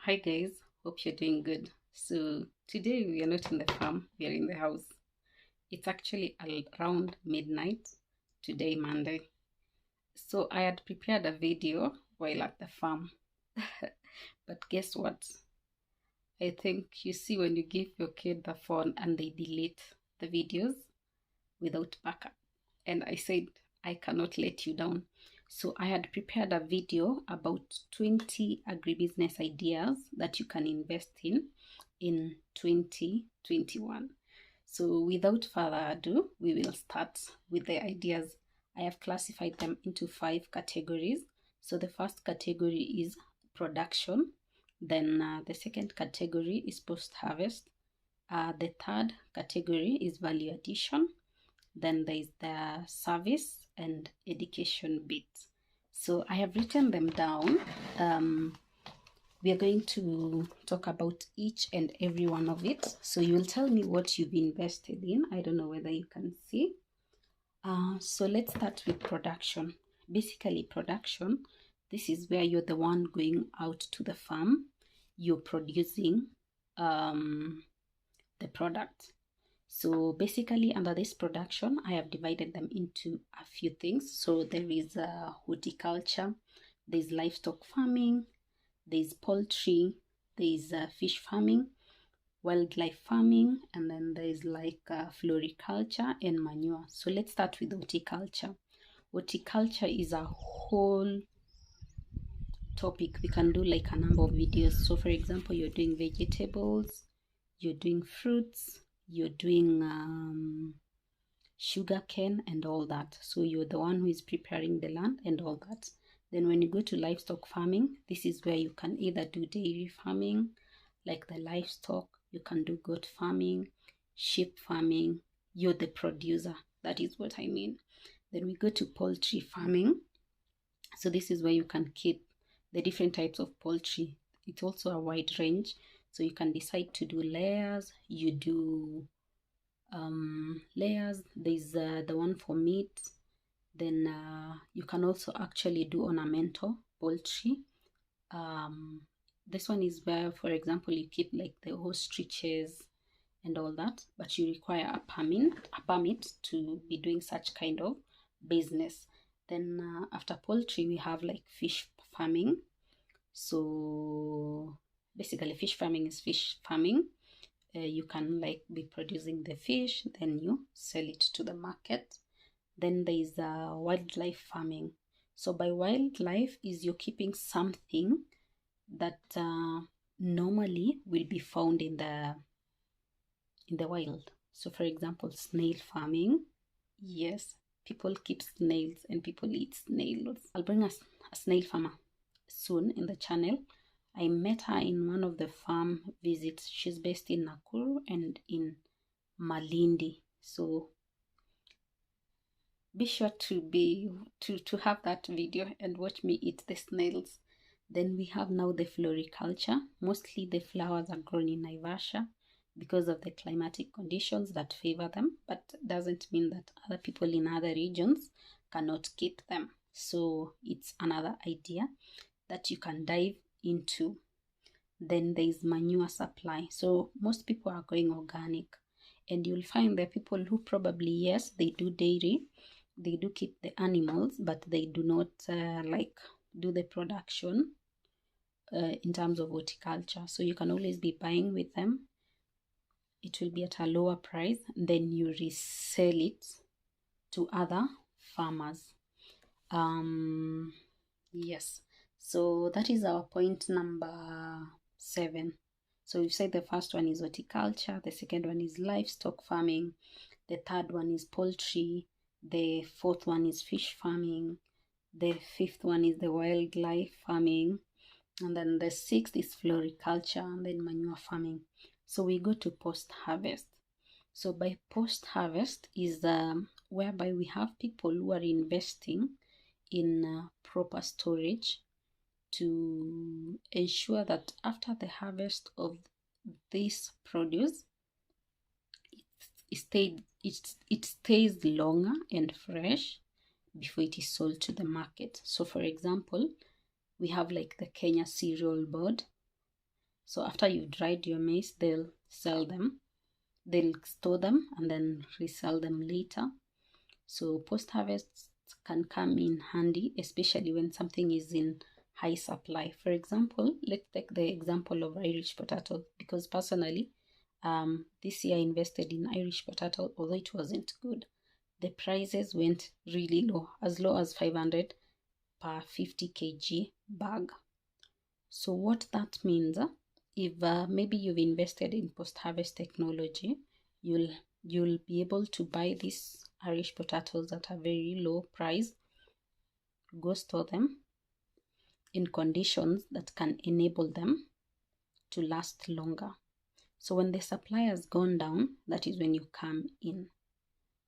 Hi guys, hope you're doing good. So today we are not in the farm, we are in the house. It's actually around midnight today, Monday. So I had prepared a video while at the farm. But guess what? I think you see when you give your kid the phone and they delete the videos without backup. And I said, I cannot let you down. So I had prepared a video about 20 agribusiness ideas that you can invest in 2021. So without further ado, we will start with the ideas. I have classified them into 5 categories. So the first category is production. Then the second category is post-harvest. The third category is value addition. Then there is the service and education bit. So I have written them down. We are going to talk about each and every one of it. So you will tell me what you've invested in. I don't know whether you can see. So let's start with production. Basically, production, this is where you're the one going out to the farm. You're producing the product. So basically under this production, I have divided them into a few things. So there is horticulture, there's livestock farming, there's poultry, there's fish farming, wildlife farming, and then there's like floriculture and manure. So let's start with horticulture. Horticulture is a whole topic. We can do like a number of videos. So for example, you're doing vegetables, you're doing fruits, you're doing sugar cane and all that. So you're the one who is preparing the land and all that. Then when you go to livestock farming, this is where you can either do dairy farming, like the livestock, you can do goat farming, sheep farming. You're the producer. That is what I mean. Then we go to poultry farming. So this is where you can keep the different types of poultry. It's also a wide range. So you can decide to do layers. You do layers. There's the one for meat. Then you can also actually do ornamental poultry. This one is where, for example, you keep like the ostriches and all that, but you require a permit to be doing such kind of business. Then after poultry, we have like fish farming. So basically, fish farming is fish farming. You can like be producing the fish, then you sell it to the market. Then there is wildlife farming. So by wildlife is you're keeping something that normally will be found in the wild. So for example, snail farming. Yes, people keep snails and people eat snails. I'll bring us a snail farmer soon in the channel. I met her in one of the farm visits. She's based in Nakuru and in Malindi. So be sure to have that video and watch me eat the snails. Then we have now the floriculture. Mostly the flowers are grown in Naivasha because of the climatic conditions that favor them, but doesn't mean that other people in other regions cannot keep them. So it's another idea that you can dive into. Then there is manure supply. So most people are going organic, and you'll find there are people who probably, yes, they do dairy, they do keep the animals, but they do not like do the production in terms of horticulture. So you can always be buying with them. It will be at a lower price, then you resell it to other farmers. Yes, so that is our point number 7. So we've said the first one is horticulture, the second one is livestock farming, the third one is poultry, the fourth one is fish farming, the fifth one is the wildlife farming, and then the sixth is floriculture, and then manure farming. So we go to post-harvest. So by post-harvest is whereby we have people who are investing in proper storage to ensure that after the harvest of this produce, it stays longer and fresh before it is sold to the market. So for example, we have like the Kenya Cereal Board. So after you've dried your maize, they'll sell them. They'll store them and then resell them later. So post-harvest can come in handy, especially when something is in high supply. For example, let's take the example of Irish potato, because personally, this year I invested in Irish potato, although it wasn't good. The prices went really low as 500 per 50 kg bag. So what that means, if maybe you've invested in post-harvest technology, you'll be able to buy these Irish potatoes at a very low price, go store them in conditions that can enable them to last longer. So when the supply has gone down, that is when you come in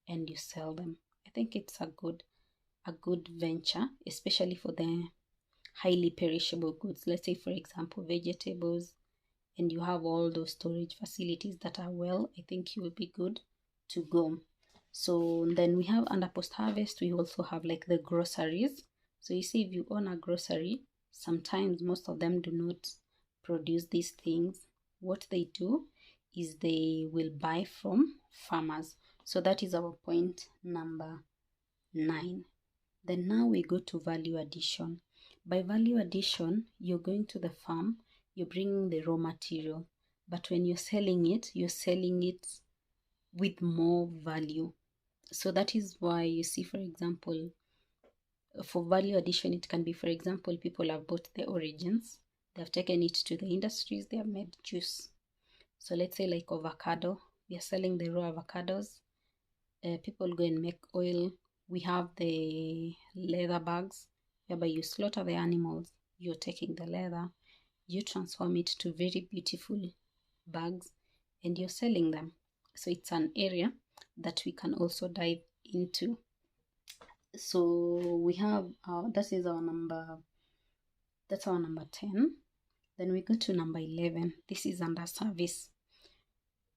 and you sell them. I think it's a good venture, especially for the highly perishable goods. Let's say, for example, vegetables, and you have all those storage facilities that are well, I think you will be good to go. So then we have, under post-harvest, we also have like the groceries. So you see, if you own a grocery, sometimes most of them do not produce these things. What they do is they will buy from farmers. So that is our point number 9. Then now we go to value addition. By value addition, you're going to the farm, you're bringing the raw material, but when you're selling it with more value. So that is why you see, for example, for value addition, it can be, for example, people have bought the origins, they have taken it to the industries, they have made juice. So let's say like avocado, we are selling the raw avocados, people go and make oil. We have the leather bags, whereby you slaughter the animals, you're taking the leather, you transform it to very beautiful bags, and you're selling them. So it's an area that we can also dive into. So we have that's our number 10. Then we go to number 11. This is under service.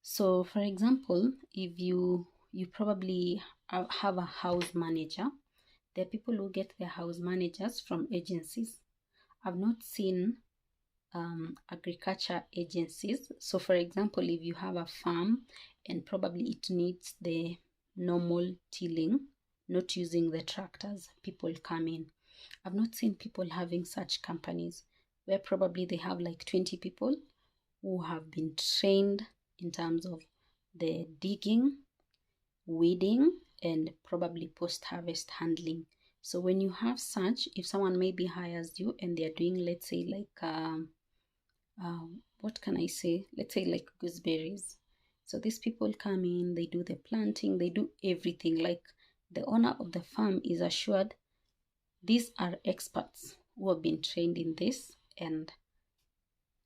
So for example, if you probably have a house manager, there are people who get their house managers from agencies. I've not seen agriculture agencies. So for example, if you have a farm and probably it needs the normal tilling, not using the tractors, people come in. I've not seen people having such companies where probably they have like 20 people who have been trained in terms of the digging, weeding, and probably post-harvest handling. So when you have such, if someone maybe hires you and they're doing, let's say like what can I say? Let's say like gooseberries. So these people come in, they do the planting, they do everything. Like the owner of the farm is assured these are experts who have been trained in this, and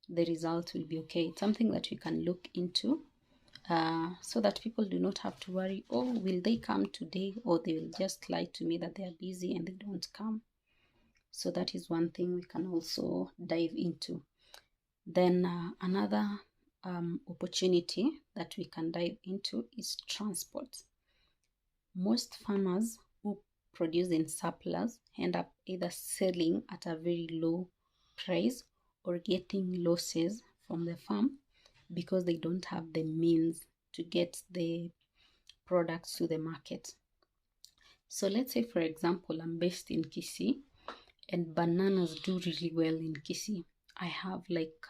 the result will be okay. It's something that we can look into so that people do not have to worry, oh, will they come today, or they will just lie to me that they are busy and they don't come. So that is one thing we can also dive into. Then another opportunity that we can dive into is transport. Most farmers who produce in surplus end up either selling at a very low price or getting losses from the farm because they don't have the means to get the products to the market. So let's say, for example, I'm based in Kisii and bananas do really well in Kisii. I have like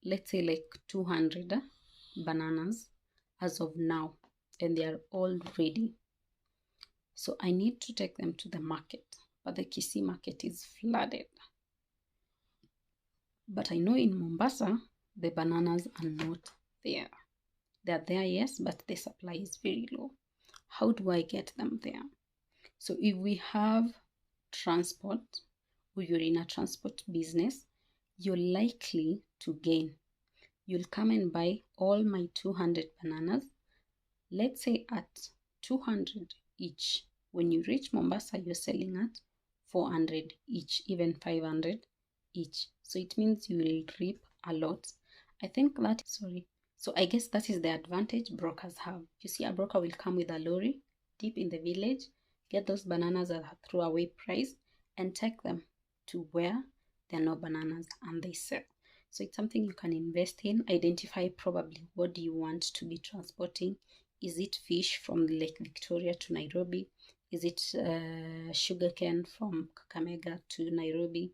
let's say like 200 bananas as of now, and they are all ready. So I need to take them to the market, but the Kisii market is flooded. But I know in Mombasa, the bananas are not there. They're there, yes, but the supply is very low. How do I get them there? So if we have transport, or you're in a transport business, you're likely to gain. You'll come and buy all my 200 bananas, let's say at 200 each. When you reach Mombasa, you're selling at 400 each, even 500 each. So it means you will reap a lot. I think that, so I guess that is the advantage brokers have. You see, a broker will come with a lorry deep in the village, get those bananas at a throwaway price, and take them to where there are no bananas, and they sell. So it's something you can invest in. Identify probably what do you want to be transporting. Is it fish from Lake Victoria to Nairobi? Is it sugarcane from Kakamega to Nairobi?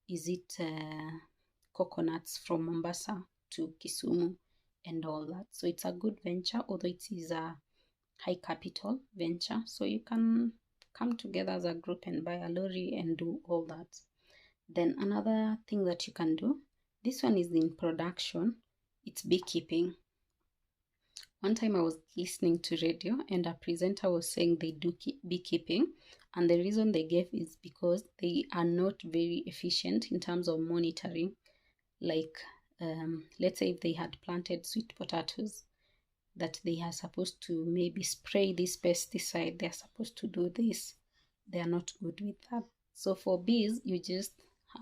Is it coconuts from Mombasa to Kisumu and all that? So it's a good venture, although it is a high capital venture. So you can come together as a group and buy a lorry and do all that. Then another thing that you can do, this one is in production, it's beekeeping. One time I was listening to radio and a presenter was saying they do beekeeping, and the reason they gave is because they are not very efficient in terms of monitoring. Like let's say if they had planted sweet potatoes, that they are supposed to maybe spray this pesticide, they're supposed to do this, they are not good with that. So for bees, you just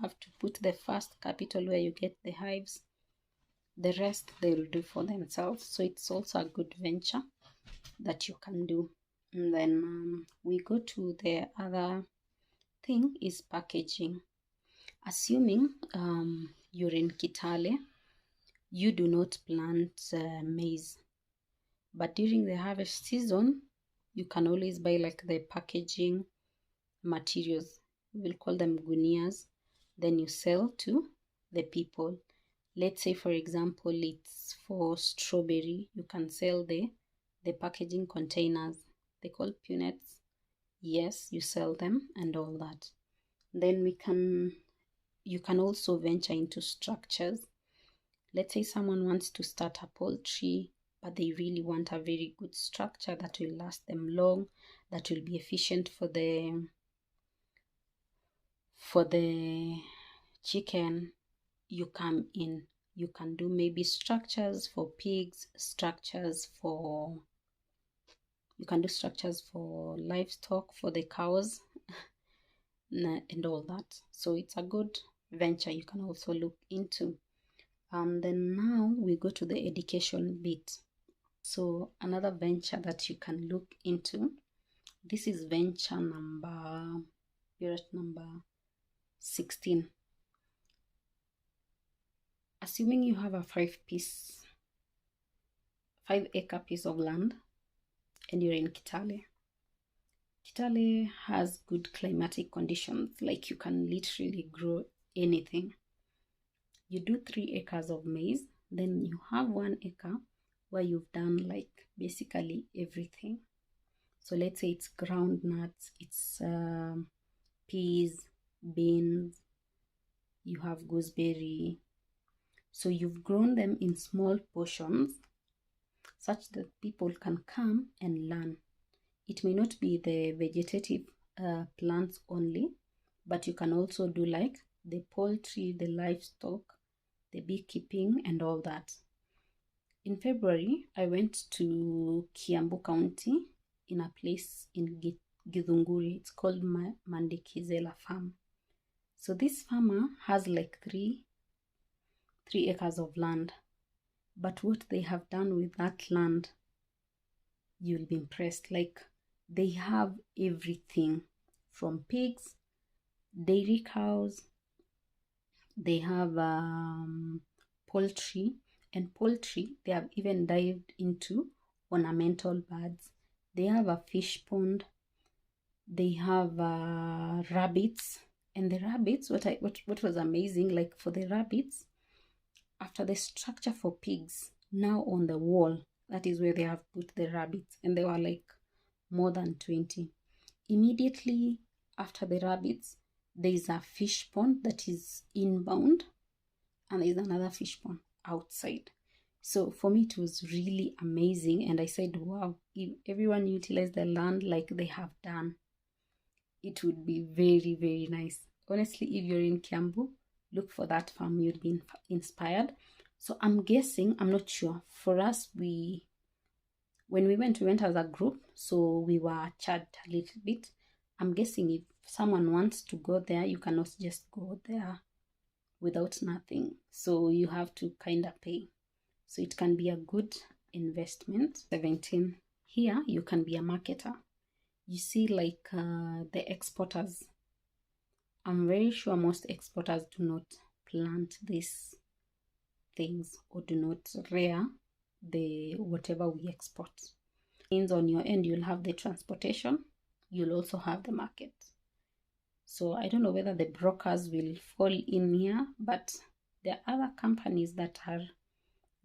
have to put the first capital where you get the hives. The rest they'll do for themselves. So it's also a good venture that you can do. And then we go to the other thing is packaging. Assuming you're in Kitale, you do not plant maize, but during the harvest season, you can always buy like the packaging materials. We'll call them gunias. Then you sell to the people. Let's say, for example, it's for strawberry. You can sell the packaging containers. They call punnets. Yes, you sell them and all that. Then you can also venture into structures. Let's say someone wants to start a poultry, but they really want a very good structure that will last them long, that will be efficient for the chicken. You come in, you can do maybe structures for pigs, you can do structures for livestock, for the cows and all that. So it's a good venture you can also look into. Then now we go to the education bit. So another venture that you can look into, this is venture number 16. Assuming you have a 5-acre piece of land and you're in Kitale. Kitale has good climatic conditions, like you can literally grow anything. You do 3 acres of maize, then you have 1 acre where you've done like basically everything. So let's say it's groundnuts, it's peas, beans, you have gooseberry. So you've grown them in small portions such that people can come and learn. It may not be the vegetative plants only, but you can also do like the poultry, the livestock, the beekeeping and all that. In February, I went to Kiambu County in a place in Githunguri. It's called Mandikizela Farm. So this farmer has like 3 acres of land. But what they have done with that land, you'll be impressed. Like they have everything from pigs, dairy cows, they have poultry, and poultry, they have even dived into ornamental birds. They have a fish pond, they have rabbits, and the rabbits, what was amazing, like for the rabbits, after the structure for pigs, now on the wall, that is where they have put the rabbits, and there were like more than 20. Immediately after the rabbits, there is a fish pond that is inbound, and there is another fish pond outside. So for me, it was really amazing, and I said, wow, if everyone utilized the land like they have done, it would be very, very nice. Honestly, if you're in Kiambu, look for that farm, you'll be inspired. So I'm guessing, I'm not sure. For us, when we went as a group, so we were charged a little bit. I'm guessing if someone wants to go there, you cannot just go there without nothing. So you have to kind of pay. So it can be a good investment. 17. Here, you can be a marketer. You see like the exporters I'm very sure most exporters do not plant these things or do not rear the whatever we export. Means on your end you'll have the transportation, you'll also have the market. So I don't know whether the brokers will fall in here, but there are other companies that are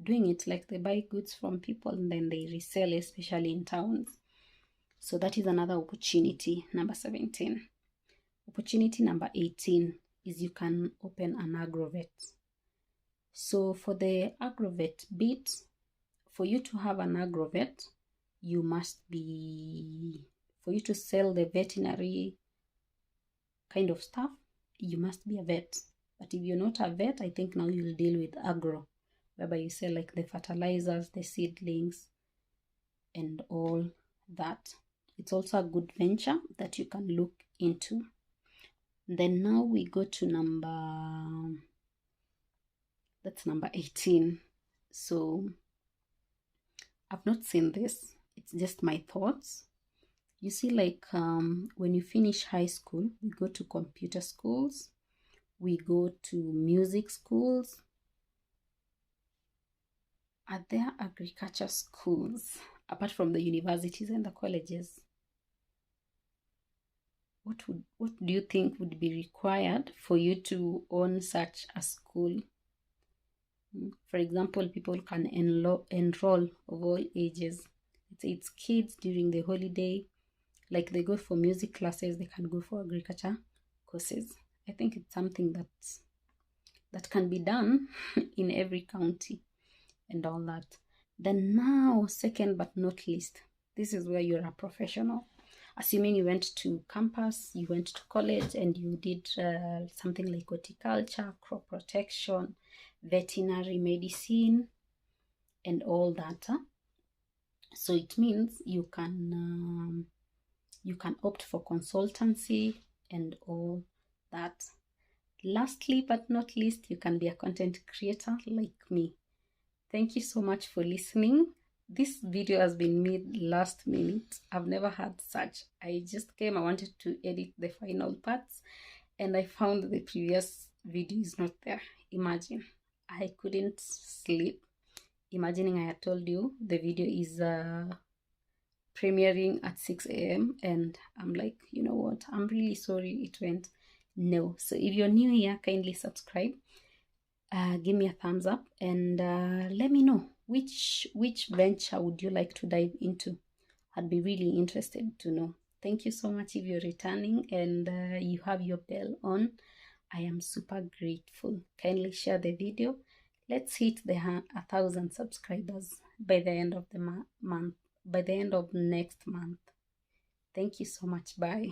doing it, like they buy goods from people and then they resell, especially in towns. So that is another opportunity, number 17. Opportunity number 18 is you can open an agrovet. So for the agrovet bit, for you to have an agrovet, you must be, for you to sell the veterinary kind of stuff, you must be a vet. But if you're not a vet, I think now you'll deal with agro, whereby you sell like the fertilizers, the seedlings, and all that. It's also a good venture that you can look into. Then now we go to number 18. So I've not seen this, it's just my thoughts. You see, like when you finish high school, we go to computer schools, we go to music schools. Are there agriculture schools apart from the universities and the colleges? What do you think would be required for you to own such a school? For example, people can enroll of all ages. Let's say it's kids during the holiday, like they go for music classes, they can go for agriculture courses. I think it's something that can be done in every county and all that. Then now, second but not least, this is where you're a professional. Assuming you went to campus, you went to college, and you did something like horticulture, crop protection, veterinary medicine, and all that. So it means you can opt for consultancy and all that. Lastly but not least, you can be a content creator like me. Thank you so much for listening. This video has been made last minute. I've never had such. I just came, I wanted to edit the final parts, and I found the previous video is not there. Imagine, I couldn't sleep. Imagining I had told you the video is premiering at 6 a.m. and I'm like, you know what, I'm really sorry it went no. So if you're new here, kindly subscribe, give me a thumbs up, and let me know which venture would you like to dive into. I'd be really interested to know. Thank you so much if you're returning and you have your bell on. I am super grateful. Kindly share the video. Let's hit the 1,000 subscribers by the end of the month, by the end of next month. Thank you so much. Bye.